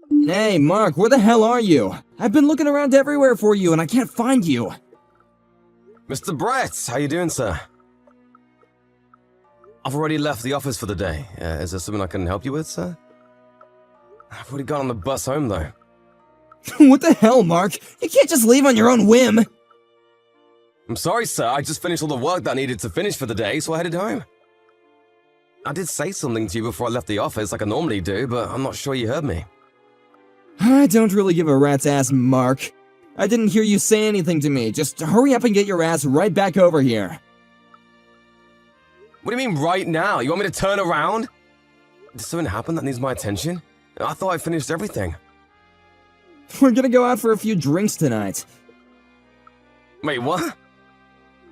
Hey, Mark, where the hell are you? I've been looking around everywhere for you and I can't find you. Mr. Brett, how you doing, sir? I've already left the office for the day. Is there something I can help you with, sir? I've already gone on the bus home, though. What the hell, Mark? You can't just leave on your own whim. I'm sorry, sir. I just finished all the work that I needed to finish for the day, so I headed home. I did say something to you before I left the office like I normally do, but I'm not sure you heard me. I don't really give a rat's ass, Mark. I didn't hear you say anything to me. Just hurry up and get your ass right back over here. What do you mean right now? You want me to turn around? Did something happen that needs my attention? I thought I finished everything. We're gonna go out for a few drinks tonight. Wait, what?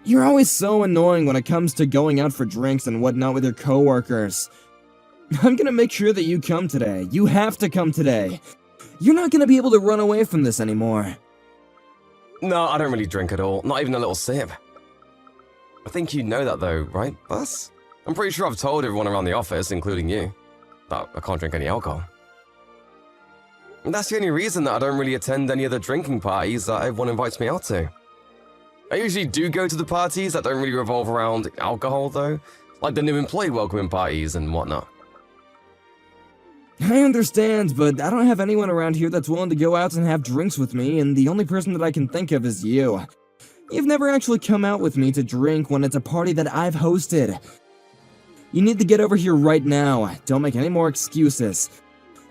You're always so annoying when it comes to going out for drinks and whatnot with your coworkers. I'm gonna make sure that you come today. You have to come today. You're not gonna be able to run away from this anymore. No, I don't really drink at all. Not even a little sip. I think you know that though, right, Bus? I'm pretty sure I've told everyone around the office, including you, that I can't drink any alcohol. And that's the only reason that I don't really attend any of the drinking parties that everyone invites me out to. I usually do go to the parties that don't really revolve around alcohol though, like the new employee welcoming parties and whatnot. I understand, but I don't have anyone around here that's willing to go out and have drinks with me, and the only person that I can think of is you. You've never actually come out with me to drink when it's a party that I've hosted. You need to get over here right now. Don't make any more excuses.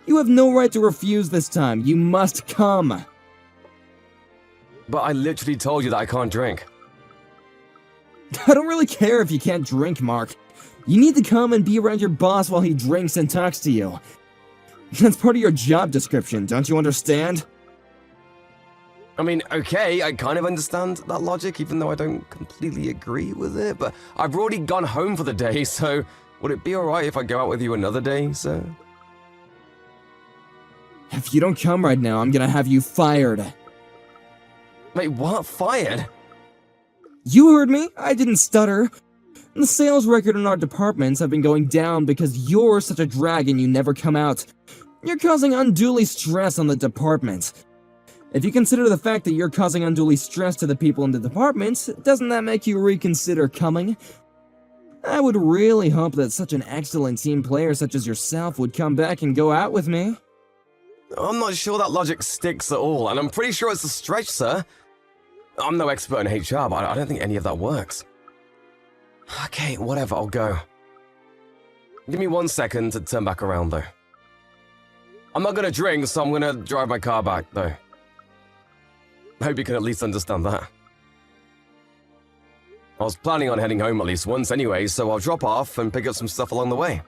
You have no right to refuse this time. You must come. But I literally told you that I can't drink. I don't really care if you can't drink, Mark. You need to come and be around your boss while he drinks and talks to you. That's part of your job description, don't you understand? I mean, okay, I kind of understand that logic, even though I don't completely agree with it, but I've already gone home for the day, so would it be alright if I go out with you another day, sir? If you don't come right now, I'm gonna have you fired. Wait, what? Fired? You heard me. I didn't stutter. The sales record in our departments have been going down because you're such a drag and you never come out. You're causing unduly stress on the department. If you consider the fact that you're causing unduly stress to the people in the department, doesn't that make you reconsider coming? I would really hope that such an excellent team player such as yourself would come back and go out with me. I'm not sure that logic sticks at all, and I'm pretty sure it's a stretch, sir. I'm no expert in HR, but I don't think any of that works. Okay, whatever, I'll go. Give me 1 second to turn back around, though. I'm not gonna drink, so I'm gonna drive my car back, though. I hope you can at least understand that. I was planning on heading home at least once anyway, so I'll drop off and pick up some stuff along the way.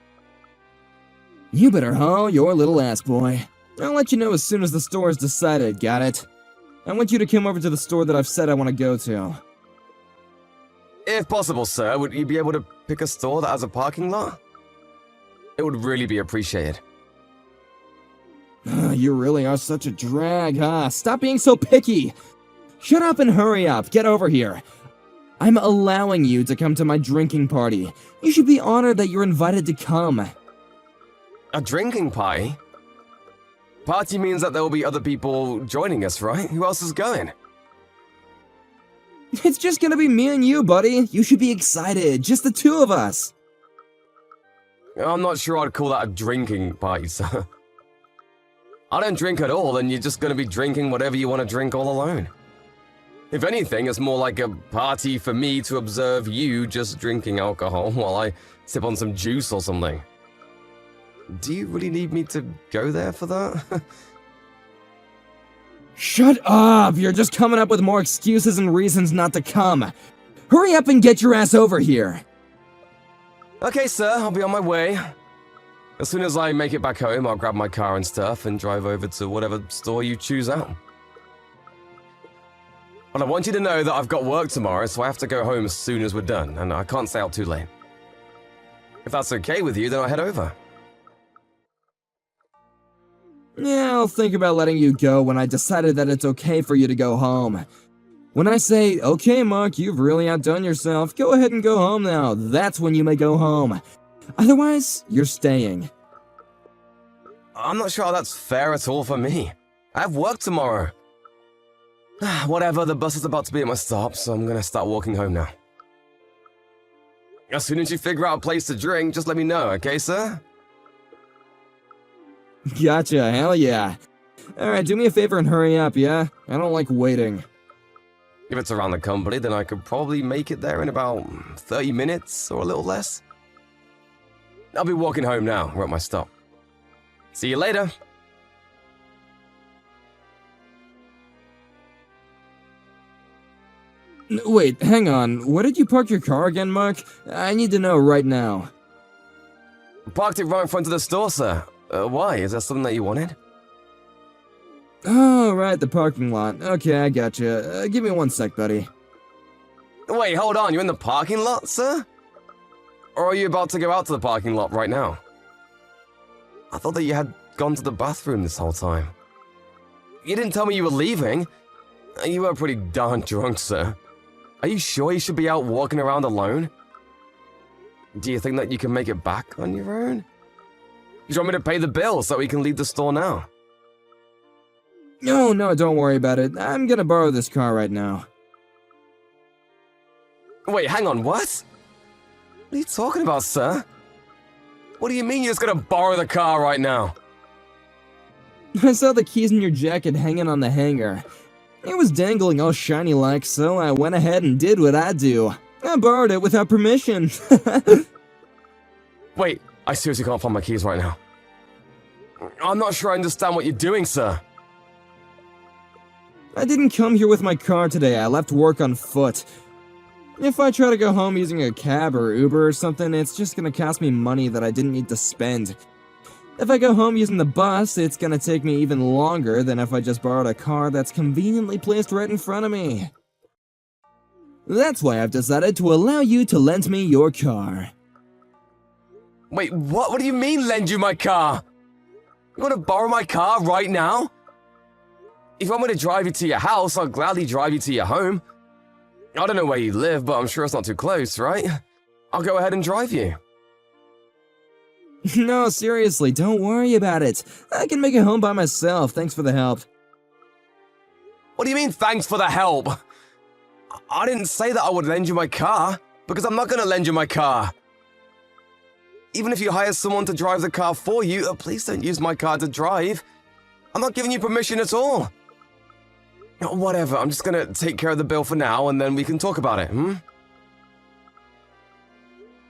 You better haul your little ass, boy. I'll let you know as soon as the store is decided, got it? I want you to come over to the store that I've said I want to go to. If possible, sir, would you be able to pick a store that has a parking lot? It would really be appreciated. You really are such a drag, huh? Stop being so picky! Shut up and hurry up, get over here. I'm allowing you to come to my drinking party. You should be honored that you're invited to come. A drinking party? Party means that there will be other people joining us, right? Who else is going? It's just gonna be me and you, buddy. You should be excited, just the two of us. I'm not sure I'd call that a drinking party, sir. I don't drink at all, and you're just gonna be drinking whatever you want to drink all alone. If anything, it's more like a party for me to observe you just drinking alcohol while I sip on some juice or something. Do you really need me to go there for that? Shut up! You're just coming up with more excuses and reasons not to come. Hurry up and get your ass over here. Okay, sir, I'll be on my way. As soon as I make it back home, I'll grab my car and stuff and drive over to whatever store you choose out. But I want you to know that I've got work tomorrow, so I have to go home as soon as we're done, and I can't stay out too late. If that's okay with you, then I'll head over. Yeah, I'll think about letting you go when I decided that it's okay for you to go home. When I say, okay, Mark, you've really outdone yourself, go ahead and go home now, that's when you may go home. Otherwise, you're staying. I'm not sure how that's fair at all for me. I have work tomorrow. Whatever, the bus is about to be at my stop, so I'm gonna start walking home now. As soon as you figure out a place to drink, just let me know, okay, sir? Gotcha, hell yeah. Alright, do me a favor and hurry up, yeah? I don't like waiting. If it's around the company, then I could probably make it there in about 30 minutes or a little less. I'll be walking home now. We're at my stop. See you later. Wait, hang on. Where did you park your car again, Mark? I need to know right now. Parked it right in front of the store, sir. Why? Is that something that you wanted? Oh, right, the parking lot. Okay, I gotcha. Give me 1 sec, buddy. Wait, hold on. You're in the parking lot, sir? Or are you about to go out to the parking lot right now? I thought that you had gone to the bathroom this whole time. You didn't tell me you were leaving. You were pretty darn drunk, sir. Are you sure you should be out walking around alone? Do you think that you can make it back on your own? You want me to pay the bill so we can leave the store now? No, don't worry about it. I'm gonna borrow this car right now. Wait, hang on, what? What are you talking about, sir? What do you mean you're just gonna borrow the car right now? I saw the keys in your jacket hanging on the hanger. It was dangling all shiny like, so I went ahead and did what I do. I borrowed it without permission. Wait, I seriously can't find my keys right now. I'm not sure I understand what you're doing, sir. I didn't come here with my car today. I left work on foot. If I try to go home using a cab or Uber or something, it's just gonna cost me money that I didn't need to spend. If I go home using the bus, it's gonna take me even longer than if I just borrowed a car that's conveniently placed right in front of me. That's why I've decided to allow you to lend me your car. Wait, what? What do you mean, lend you my car? You want to borrow my car right now? If you want me to drive you to your house, I'll gladly drive you to your home. I don't know where you live, but I'm sure it's not too close, right? I'll go ahead and drive you. No, seriously, don't worry about it. I can make it home by myself, thanks for the help. What do you mean, thanks for the help? I didn't say that I would lend you my car, because I'm not going to lend you my car. Even if you hire someone to drive the car for you, please don't use my car to drive. I'm not giving you permission at all. Whatever, I'm just going to take care of the bill for now, and then we can talk about it, hmm?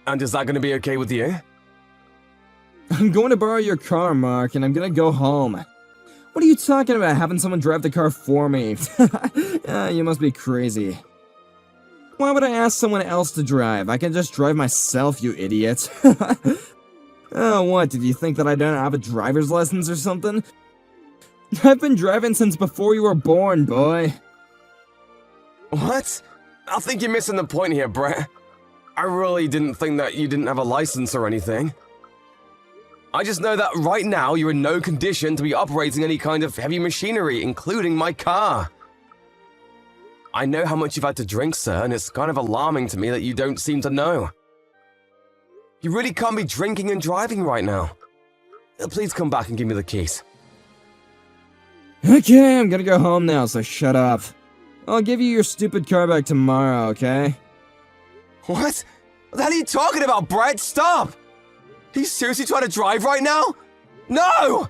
And is that going to be okay with you? I'm going to borrow your car, Mark, and I'm gonna go home. What are you talking about, having someone drive the car for me? You must be crazy. Why would I ask someone else to drive? I can just drive myself, you idiot. Oh, what, did you think that I don't have a driver's license or something? I've been driving since before you were born, boy. What? I think you're missing the point here, Brett. I really didn't think that you didn't have a license or anything. I just know that right now you're in no condition to be operating any kind of heavy machinery, including my car. I know how much you've had to drink, sir, and it's kind of alarming to me that you don't seem to know. You really can't be drinking and driving right now. Please come back and give me the keys. Okay, I'm gonna go home now, so shut up. I'll give you your stupid car back tomorrow, okay? What? What the hell are you talking about, Brett? Stop! Are you seriously trying to drive right now? No!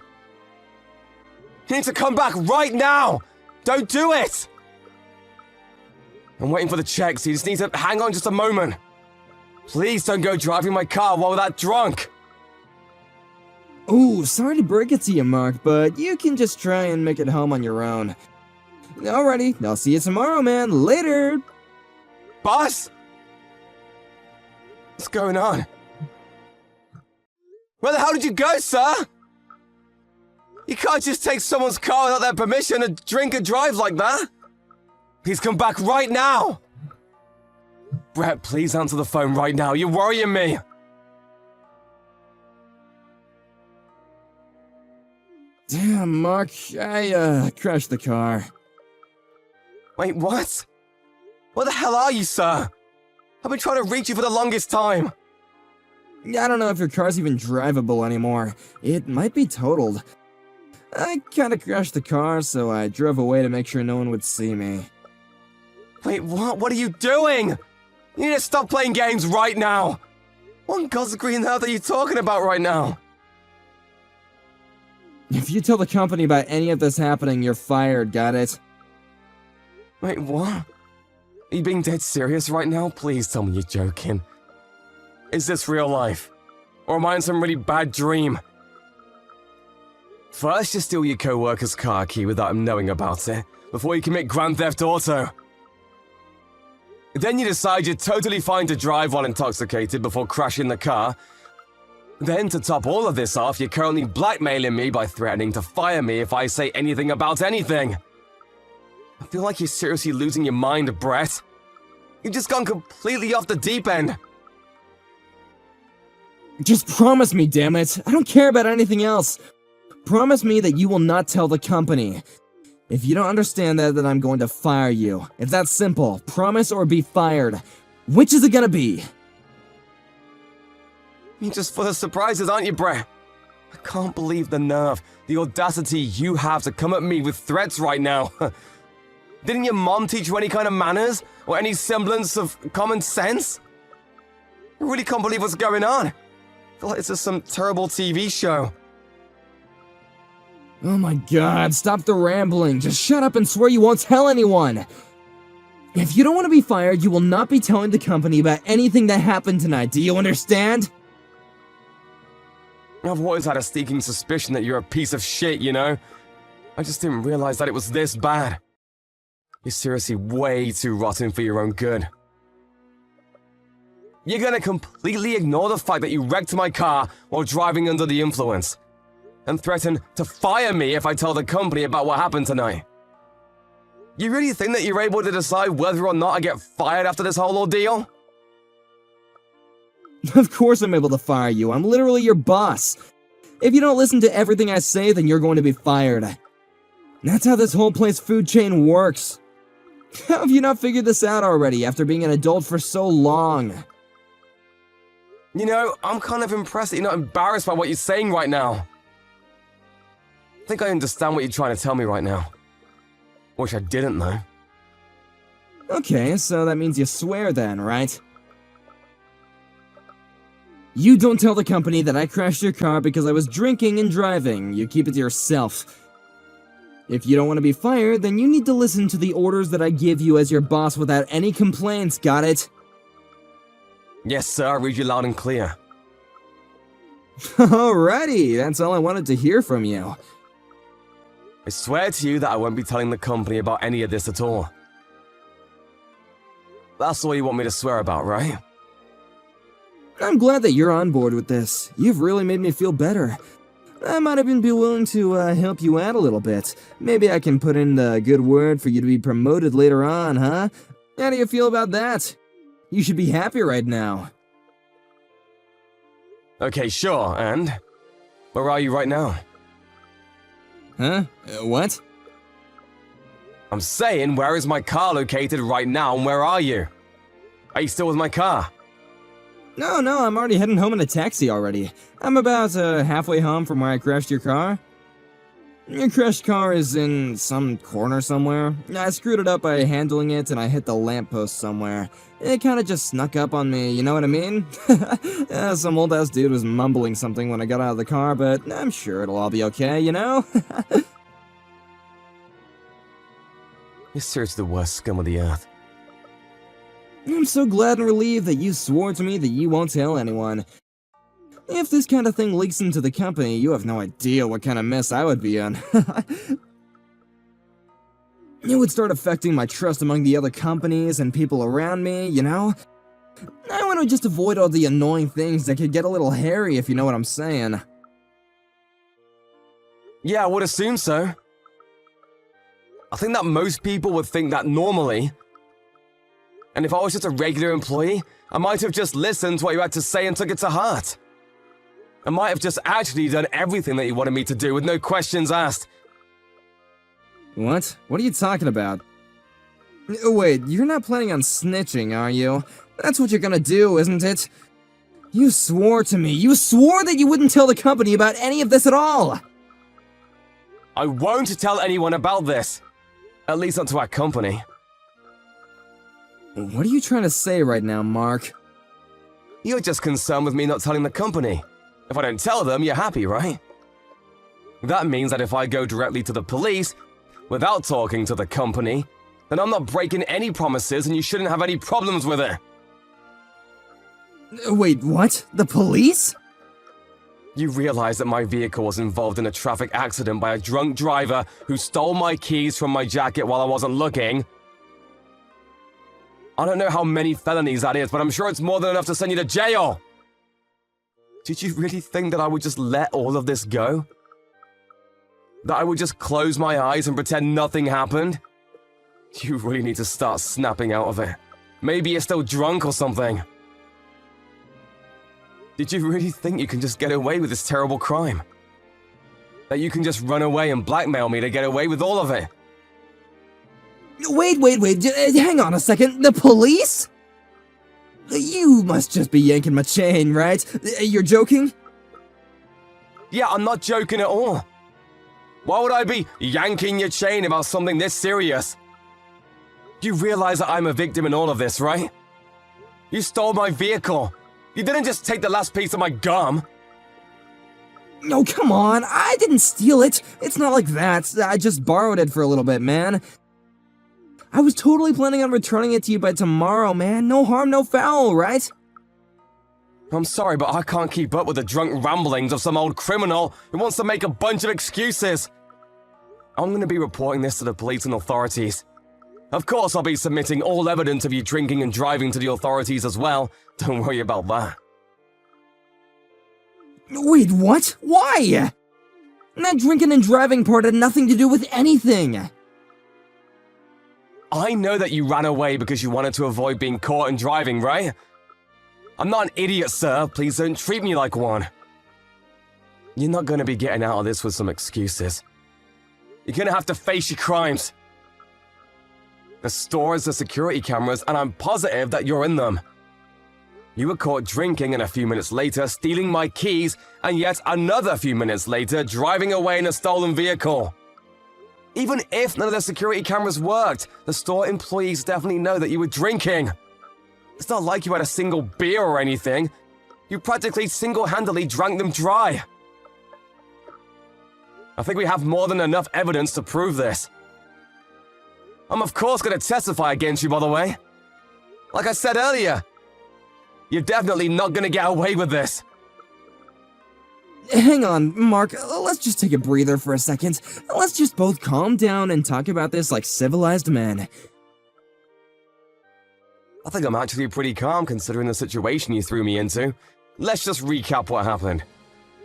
You need to come back right now! Don't do it! I'm waiting for the check, so you just need to hang on just a moment. Please don't go driving my car while we're that drunk. Ooh, sorry to break it to you, Mark, but you can just try and make it home on your own. Alrighty, I'll see you tomorrow, man. Later! Boss? What's going on? Where the hell did you go, sir? You can't just take someone's car without their permission and drink and drive like that. Please come back right now. Brett, please answer the phone right now. You're worrying me. Damn, Mark, I crashed the car. Wait, what? Where the hell are you, sir? I've been trying to reach you for the longest time. I don't know if your car's even drivable anymore. It might be totaled. I kinda crashed the car, so I drove away to make sure no one would see me. Wait, what? What are you doing? You need to stop playing games right now! What in God's green earth are you talking about right now? If you tell the company about any of this happening, you're fired, got it? Wait, what? Are you being dead serious right now? Please tell me you're joking. Is this real life? Or am I in some really bad dream? First, you steal your co-worker's car key without him knowing about it, before you commit Grand Theft Auto. Then you decide you're totally fine to drive while intoxicated before crashing the car. Then, to top all of this off, you're currently blackmailing me by threatening to fire me if I say anything about anything. I feel like you're seriously losing your mind, Brett. You've just gone completely off the deep end. Just promise me, damn it. I don't care about anything else. Promise me that you will not tell the company. If you don't understand that, then I'm going to fire you. It's that simple. Promise or be fired. Which is it gonna be? You're just full of surprises, aren't you, Brett? I can't believe the nerve, the audacity you have to come at me with threats right now. Didn't your mom teach you any kind of manners? Or any semblance of common sense? I really can't believe what's going on. I feel like this is some terrible TV show. Oh my god, stop the rambling. Just shut up and swear you won't tell anyone. If you don't want to be fired, you will not be telling the company about anything that happened tonight. Do you understand? I've always had a sneaking suspicion that you're a piece of shit, you know? I just didn't realize that it was this bad. You're seriously way too rotten for your own good. You're gonna completely ignore the fact that you wrecked my car while driving under the influence, and threaten to fire me if I tell the company about what happened tonight. You really think that you're able to decide whether or not I get fired after this whole ordeal? Of course I'm able to fire you. I'm literally your boss. If you don't listen to everything I say, then you're going to be fired. That's how this whole place food chain works. How have you not figured this out already after being an adult for so long? You know, I'm kind of impressed that you're not embarrassed by what you're saying right now. I think I understand what you're trying to tell me right now. Wish I didn't, though. Okay, so that means you swear then, right? You don't tell the company that I crashed your car because I was drinking and driving. You keep it to yourself. If you don't want to be fired, then you need to listen to the orders that I give you as your boss without any complaints, got it? Yes, sir, I read you loud and clear. Alrighty, that's all I wanted to hear from you. I swear to you that I won't be telling the company about any of this at all. That's all you want me to swear about, right? I'm glad that you're on board with this. You've really made me feel better. I might even be willing to help you out a little bit. Maybe I can put in a good word for you to be promoted later on, huh? How do you feel about that? You should be happy right now. Okay, sure, and? Where are you right now? Huh? What? I'm saying, where is my car located right now, and where are you? Are you still with my car? No, I'm already heading home in a taxi already. I'm about halfway home from where I crashed your car. Your crashed car is in some corner somewhere. I screwed it up by handling it and I hit the lamppost somewhere. It kinda just snuck up on me, you know what I mean? Some old ass dude was mumbling something when I got out of the car, but I'm sure it'll all be okay, you know? You're seriously the worst scum of the earth. I'm so glad and relieved that you swore to me that you won't tell anyone. If this kind of thing leaks into the company, you have no idea what kind of mess I would be in. It would start affecting my trust among the other companies and people around me, you know? I want to just avoid all the annoying things that could get a little hairy, if you know what I'm saying. Yeah, I would assume so. I think that most people would think that normally. And if I was just a regular employee, I might have just listened to what you had to say and took it to heart. I might have just actually done everything that you wanted me to do with no questions asked. What? What are you talking about? Wait, you're not planning on snitching, are you? That's what you're gonna do, isn't it? You swore to me. You swore that you wouldn't tell the company about any of this at all. I won't tell anyone about this. At least not to our company. What are you trying to say right now, Mark? You're just concerned with me not telling the company. If I don't tell them, you're happy, right? That means that if I go directly to the police, without talking to the company, then I'm not breaking any promises and you shouldn't have any problems with it. Wait, what? The police? You realize that my vehicle was involved in a traffic accident by a drunk driver who stole my keys from my jacket while I wasn't looking. I don't know how many felonies that is, but I'm sure it's more than enough to send you to jail. Did you really think that I would just let all of this go? That I would just close my eyes and pretend nothing happened? You really need to start snapping out of it. Maybe you're still drunk or something. Did you really think you can just get away with this terrible crime? That you can just run away and blackmail me to get away with all of it? Wait, hang on a second. The police? You must just be yanking my chain, right? You're joking? Yeah, I'm not joking at all. Why would I be yanking your chain about something this serious? You realize that I'm a victim in all of this, right? You stole my vehicle. You didn't just take the last piece of my gum. No, come on. I didn't steal it. It's not like that. I just borrowed it for a little bit, man. I was totally planning on returning it to you by tomorrow, man. No harm, no foul, right? I'm sorry, but I can't keep up with the drunk ramblings of some old criminal who wants to make a bunch of excuses. I'm going to be reporting this to the police and authorities. Of course, I'll be submitting all evidence of you drinking and driving to the authorities as well. Don't worry about that. Wait, what? Why? That drinking and driving part had nothing to do with anything. I know that you ran away because you wanted to avoid being caught and driving, right? I'm not an idiot, sir. Please don't treat me like one. You're not going to be getting out of this with some excuses. You're going to have to face your crimes. The store has the security cameras, and I'm positive that you're in them. You were caught drinking, and a few minutes later, stealing my keys, and yet another few minutes later, driving away in a stolen vehicle. Even if none of the security cameras worked, the store employees definitely know that you were drinking. It's not like you had a single beer or anything. You practically single-handedly drank them dry. I think we have more than enough evidence to prove this. I'm of course going to testify against you, by the way. Like I said earlier, you're definitely not going to get away with this. Hang on, Mark. Let's just take a breather for a second. Let's just both calm down and talk about this like civilized men. I think I'm actually pretty calm considering the situation you threw me into. Let's just recap what happened.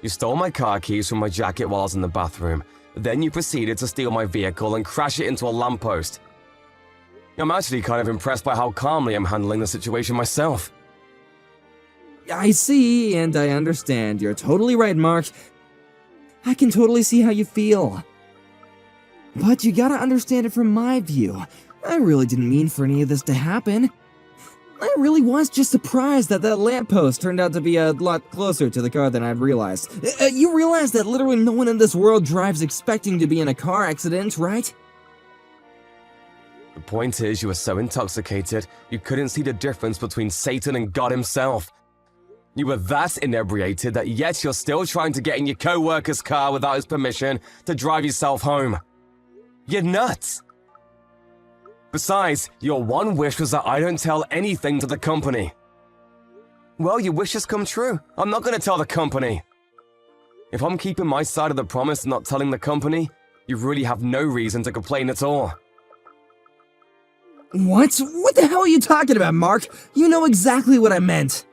You stole my car keys from my jacket while I was in the bathroom. Then you proceeded to steal my vehicle and crash it into a lamppost. I'm actually kind of impressed by how calmly I'm handling the situation myself. I see, and I understand. You're totally right, Mark. I can totally see how you feel. But you gotta understand it from my view. I really didn't mean for any of this to happen. I really was just surprised that that lamppost turned out to be a lot closer to the car than I'd realized. You realize that literally no one in this world drives expecting to be in a car accident, right? The point is, you were so intoxicated, you couldn't see the difference between Satan and God himself. You were that inebriated that yet you're still trying to get in your co-worker's car without his permission to drive yourself home. You're nuts! Besides, your one wish was that I don't tell anything to the company. Well, your wish has come true. I'm not going to tell the company. If I'm keeping my side of the promise and not telling the company, you really have no reason to complain at all. What? What the hell are you talking about, Mark? You know exactly what I meant.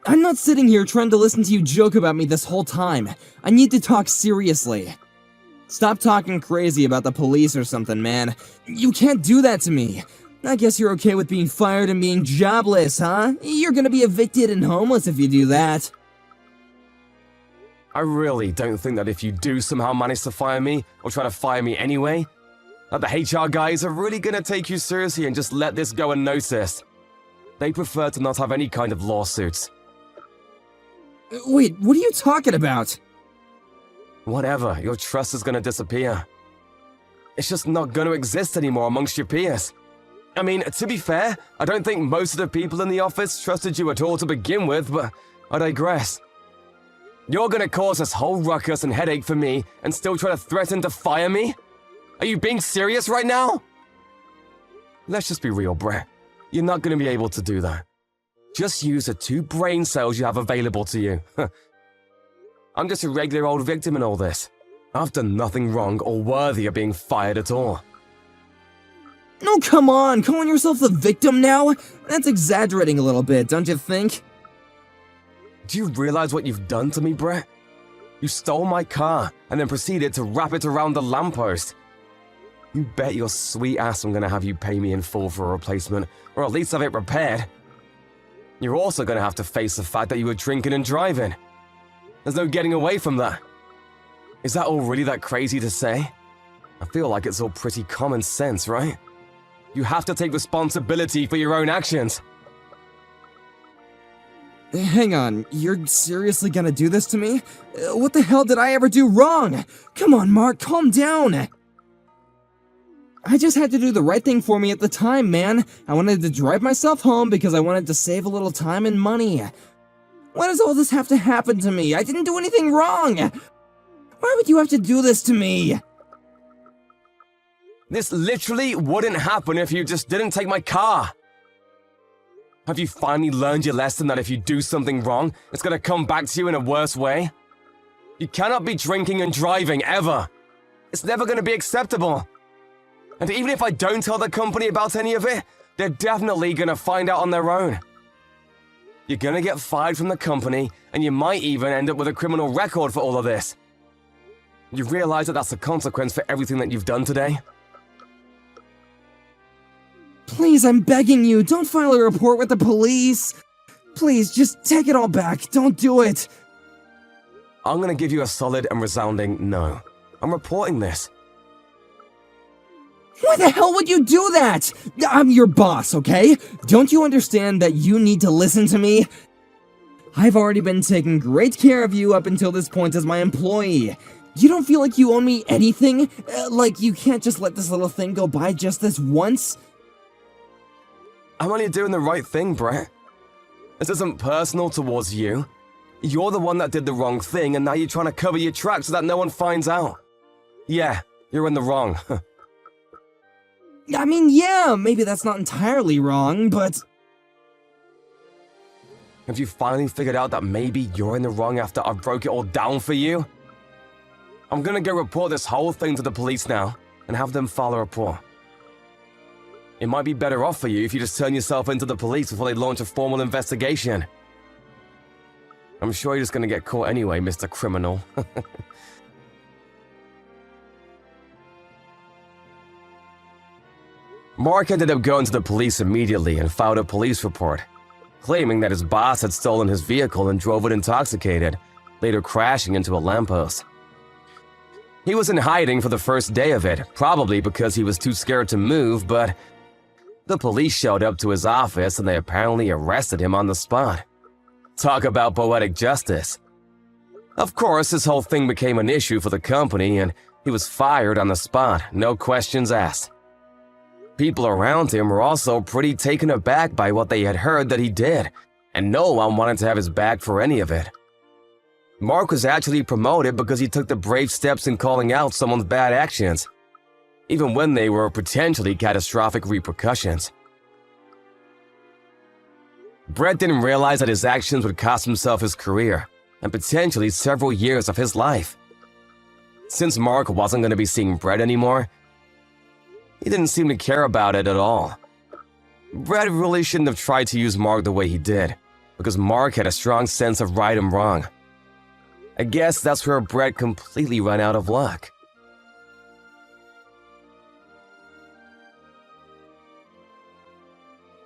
I'm not sitting here trying to listen to you joke about me this whole time. I need to talk seriously. Stop talking crazy about the police or something, man. You can't do that to me. I guess you're okay with being fired and being jobless, huh? You're gonna be evicted and homeless if you do that. I really don't think that if you do somehow manage to fire me, or try to fire me anyway, that the HR guys are really gonna take you seriously and just let this go unnoticed. They prefer to not have any kind of lawsuits. Wait, what are you talking about? Whatever, your trust is gonna disappear. It's just not gonna exist anymore amongst your peers. I mean, to be fair, I don't think most of the people in the office trusted you at all to begin with, but I digress. You're gonna cause this whole ruckus and headache for me and still try to threaten to fire me? Are you being serious right now? Let's just be real, Brett. You're not gonna be able to do that. Just use the 2 brain cells you have available to you. I'm just a regular old victim in all this. I've done nothing wrong or worthy of being fired at all. No, come on, calling yourself the victim now? That's exaggerating a little bit, don't you think? Do you realize what you've done to me, Brett? You stole my car and then proceeded to wrap it around the lamppost. You bet your sweet ass I'm gonna have you pay me in full for a replacement, or at least have it repaired. You're also gonna have to face the fact that you were drinking and driving. There's no getting away from that. Is that all really that crazy to say? I feel like it's all pretty common sense, right? You have to take responsibility for your own actions. Hang on, you're seriously gonna do this to me? What the hell did I ever do wrong? Come on, Mark, calm down. I just had to do the right thing for me at the time, man. I wanted to drive myself home because I wanted to save a little time and money. Why does all this have to happen to me? I didn't do anything wrong. Why would you have to do this to me? This literally wouldn't happen if you just didn't take my car. Have you finally learned your lesson that if you do something wrong, it's gonna come back to you in a worse way? You cannot be drinking and driving, ever. It's never gonna be acceptable. And even if I don't tell the company about any of it, they're definitely gonna find out on their own. You're gonna get fired from the company, and you might even end up with a criminal record for all of this. You realize that that's the consequence for everything that you've done today? Please, I'm begging you, don't file a report with the police. Please, just take it all back. Don't do it. I'm gonna give you a solid and resounding no. I'm reporting this. Why the hell would you do that? I'm your boss, okay? Don't you understand that you need to listen to me? I've already been taking great care of you up until this point as my employee. You don't feel like you owe me anything? Like you can't just let this little thing go by just this once? I'm only doing the right thing, Brett. This isn't personal towards you. You're the one that did the wrong thing, and now you're trying to cover your tracks so that no one finds out. Yeah, you're in the wrong. I mean, yeah, maybe that's not entirely wrong, but... Have you finally figured out that maybe you're in the wrong after I broke it all down for you? I'm gonna go report this whole thing to the police now, and have them file a report. It might be better off for you if you just turn yourself into the police before they launch a formal investigation. I'm sure you're just gonna get caught anyway, Mr. Criminal. Mark ended up going to the police immediately and filed a police report, claiming that his boss had stolen his vehicle and drove it intoxicated, later crashing into a lamppost. He was in hiding for the first day of it, probably because he was too scared to move, but the police showed up to his office and they apparently arrested him on the spot. Talk about poetic justice. Of course, this whole thing became an issue for the company and he was fired on the spot, no questions asked. People around him were also pretty taken aback by what they had heard that he did, and no one wanted to have his back for any of it. Mark was actually promoted because he took the brave steps in calling out someone's bad actions, even when they were potentially catastrophic repercussions. Brett didn't realize that his actions would cost himself his career, and potentially several years of his life. Since Mark wasn't going to be seeing Brett anymore, he didn't seem to care about it at all. Brett really shouldn't have tried to use Mark the way he did, because Mark had a strong sense of right and wrong. I guess that's where Brett completely ran out of luck.